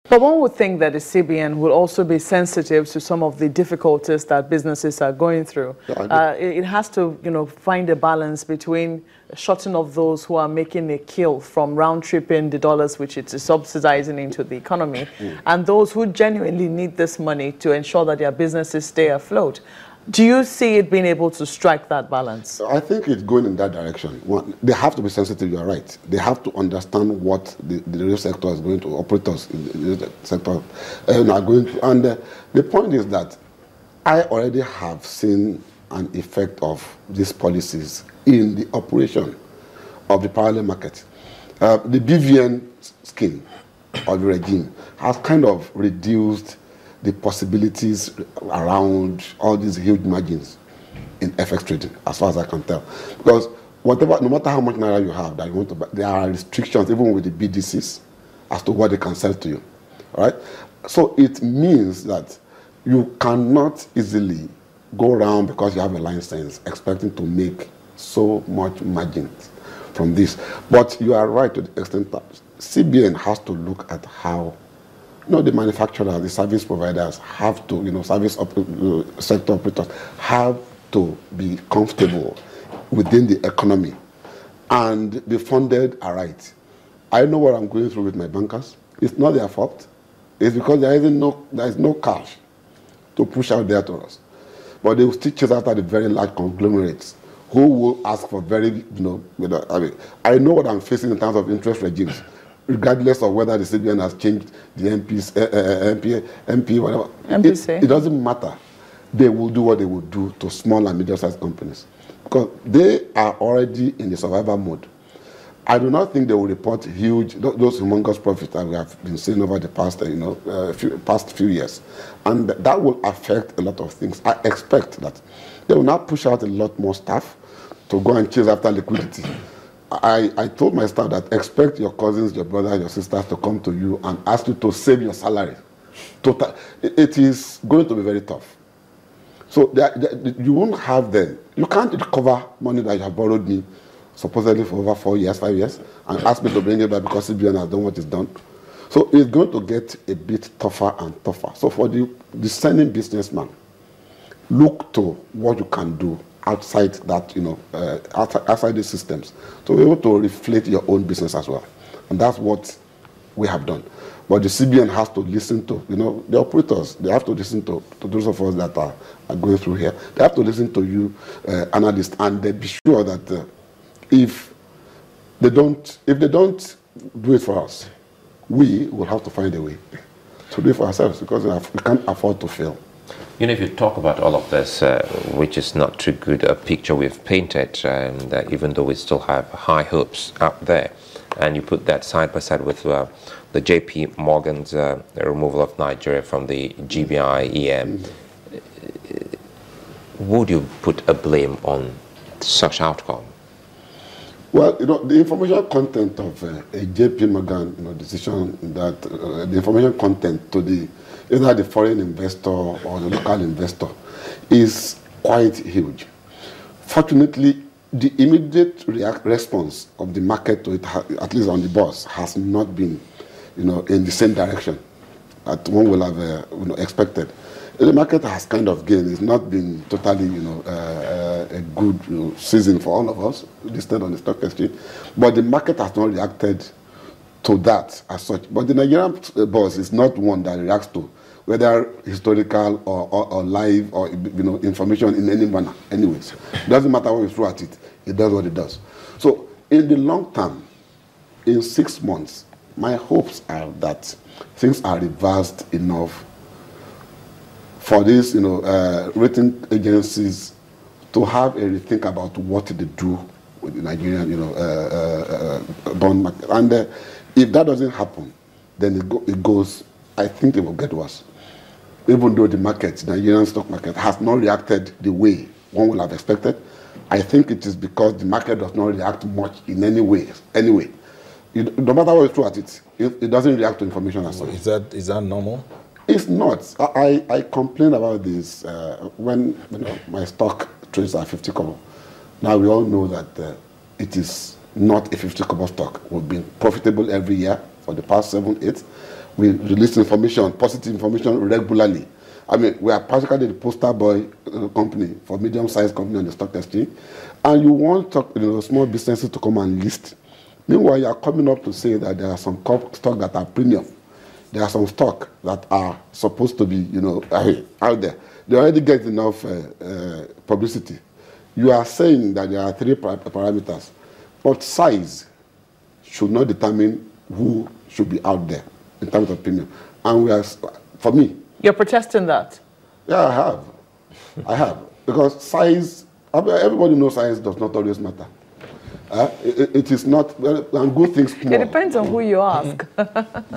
But one would think that the CBN will also be sensitive to some of the difficulties that businesses are going through. Yeah, it has to, find a balance between shutting off those who are making a kill from round-tripping the dollars which it is subsidizing into the economy, and those who genuinely need this money to ensure that their businesses stay afloat. Do you see it being able to strike that balance? I think it's going in that direction. One, they have to be sensitive, you're right. They have to understand what the real sector is going to, operators in the real sector are going to. And the point is that I already have seen an effect of these policies in the operation of the parallel market. The BVN scheme or the regime has kind of reduced the possibilities around all these huge margins in FX trading, as far as I can tell. Because no matter how much naira you have that you want to buy, there are restrictions even with the BDCs as to what they can sell to you. All right? So it means that you cannot easily go around because you have a license expecting to make so much margins from this. But you are right to the extent that CBN has to look at how the manufacturers, the service providers have to, sector operators have to be comfortable within the economy and be funded aright. I know what I'm going through with my bankers. It's not their fault. It's because there is no cash to push out there to us. But they will still chase after the very large conglomerates who will ask for very, I know what I'm facing in terms of interest regimes, regardless of whether the CBN has changed the MP, whatever. It doesn't matter. They will do what they will do to small and medium-sized companies because they are already in the survival mode. I do not think they will report those humongous profits that we have been seeing over the past, past few years, and that will affect a lot of things. I expect that they will now push out a lot more staff to go and chase after liquidity. I told my staff that expect your cousins, your brothers, your sisters to come to you and ask you to save your salary. It is going to be very tough. So you won't have them. You can't recover money that you have borrowed me supposedly for over 4 years, 5 years, and ask me to bring it back because CBN has done what it's done. So it's going to get a bit tougher and tougher. So for the discerning businessman, look to what you can do outside that, outside the systems, to be able to reflate your own business as well. And that's what we have done. But the CBN has to listen to, the operators, they have to listen to those of us that are going through here. They have to listen to you, analysts, and they be sure that if they don't do it for us, we will have to find a way to do it for ourselves because we can't afford to fail. If you talk about all of this, which is not too good a picture we've painted, and even though we still have high hopes out there, and you put that side by side with the JP Morgan's removal of Nigeria from the GBI-EM, would you put a blame on such outcome? Well, the information content of a JP Morgan decision, that the information content to either the foreign investor or the local investor is quite huge. Fortunately, the immediate response of the market to it, at least on the bourse, has not been, in the same direction that one will have, expected. The market has kind of gained. It's not been totally, a good season for all of us listed on the stock exchange, but the market has not reacted to that as such. But the Nigerian bourse is not one that reacts to whether historical or live or information in any manner. Anyways, it doesn't matter what we throw at it. It does what it does. So in the long term, in 6 months, my hopes are that things are reversed enough for these, rating agencies to have a rethink about what they do with the Nigerian, bond market. And if that doesn't happen, then it goes. I think it will get worse. Even though the Nigerian stock market, has not reacted the way one would have expected, I think it is because the market does not react much in any way. Anyway, no matter what you throw at it, it doesn't react to information as such. Is that normal? It's not. I complained about this when my stock trades at 50 kobo. Now we all know that it is not a 50 kobo stock. We've been profitable every year for the past 7, 8. We release information, positive information regularly. I mean, we are practically the poster boy company for medium-sized company on the stock exchange. And you want small businesses to come and list. Meanwhile, you are coming up to say that there are some stock that are premium. There are some stock that are supposed to be, out there. They already get enough publicity. You are saying that there are 3 parameters, but size should not determine who should be out there in terms of premium. And we are, for me. You're protesting that? Yeah, I have. Because size, everybody knows size does not always matter. It is not, and good things small. It depends on who you ask.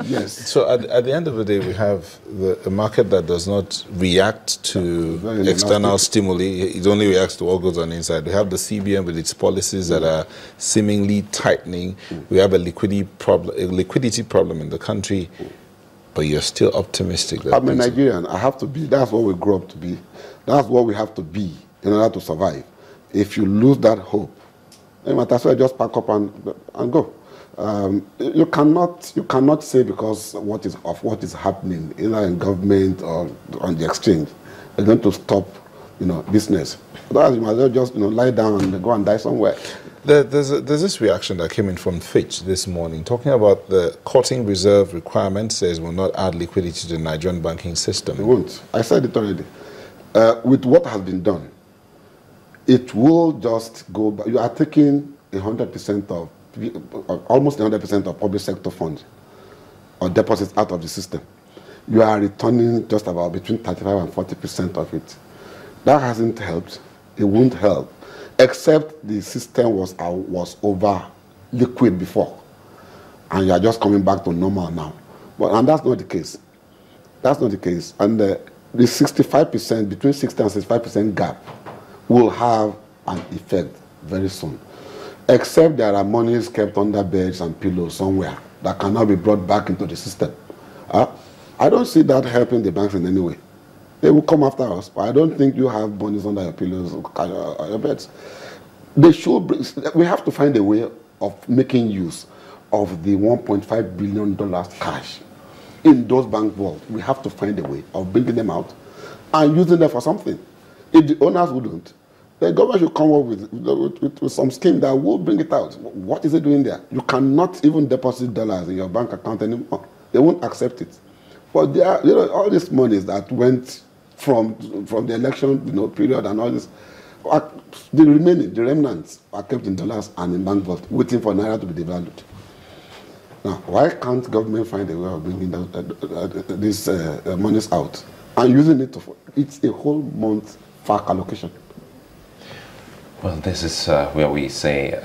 Yes. So at the end of the day, we have a market that does not react to external stimuli. It only reacts to what goes on inside. We have the CBN with its policies that are seemingly tightening. We have a liquidity problem in the country, but you're still optimistic. I'm a Nigerian. I have to be. That's what we grew up to be. That's what we have to be in order to survive. If you lose that hope, you might as well just pack up and go. You cannot say because what is happening either in government or on the exchange is going to stop business. Otherwise, you might as well just lie down and go and die somewhere. There's this reaction that came in from Fitch this morning talking about the cutting reserve requirement says will not add liquidity to the Nigerian banking system. It won't. I said it already. With what has been done, it will just go back. You are taking 100% of, almost 100% of public sector funds or deposits out of the system. You are returning just about between 35 and 40% of it. That hasn't helped. It won't help, except the system was over liquid before, and you are just coming back to normal now. And that's not the case. That's not the case. And the 65%, between 60 and 65% gap, will have an effect very soon. Except there are monies kept under beds and pillows somewhere that cannot be brought back into the system. I don't see that helping the banks in any way. They will come after us, but I don't think you have monies under your pillows or your beds. We have to find a way of making use of the $1.5 billion cash in those bank vaults. We have to find a way of bringing them out and using them for something. If the owners wouldn't, the government should come up with some scheme that will bring it out. What is it doing there? You cannot even deposit dollars in your bank account anymore. They won't accept it. But there are, all these monies that went from the election period and all this, the remnants are kept in dollars and in bank vault, waiting for Naira to be devalued. Now, why can't government find a way of bringing these monies out and using it it's a whole month FAC allocation? Well, this is where we say,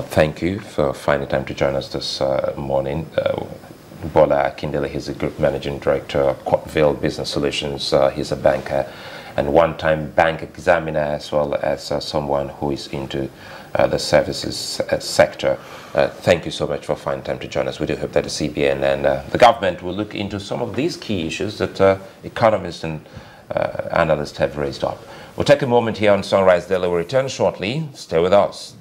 thank you for finding time to join us this morning. Bola Akindele, he's a Group Managing Director of Courtville Business Solutions. He's a banker and one-time bank examiner, as well as someone who is into the services sector. Thank you so much for finding time to join us. We do hope that the CBN and the government will look into some of these key issues that economists and analysts have raised up. We'll take a moment here on Sunrise Daily. We'll return shortly. Stay with us.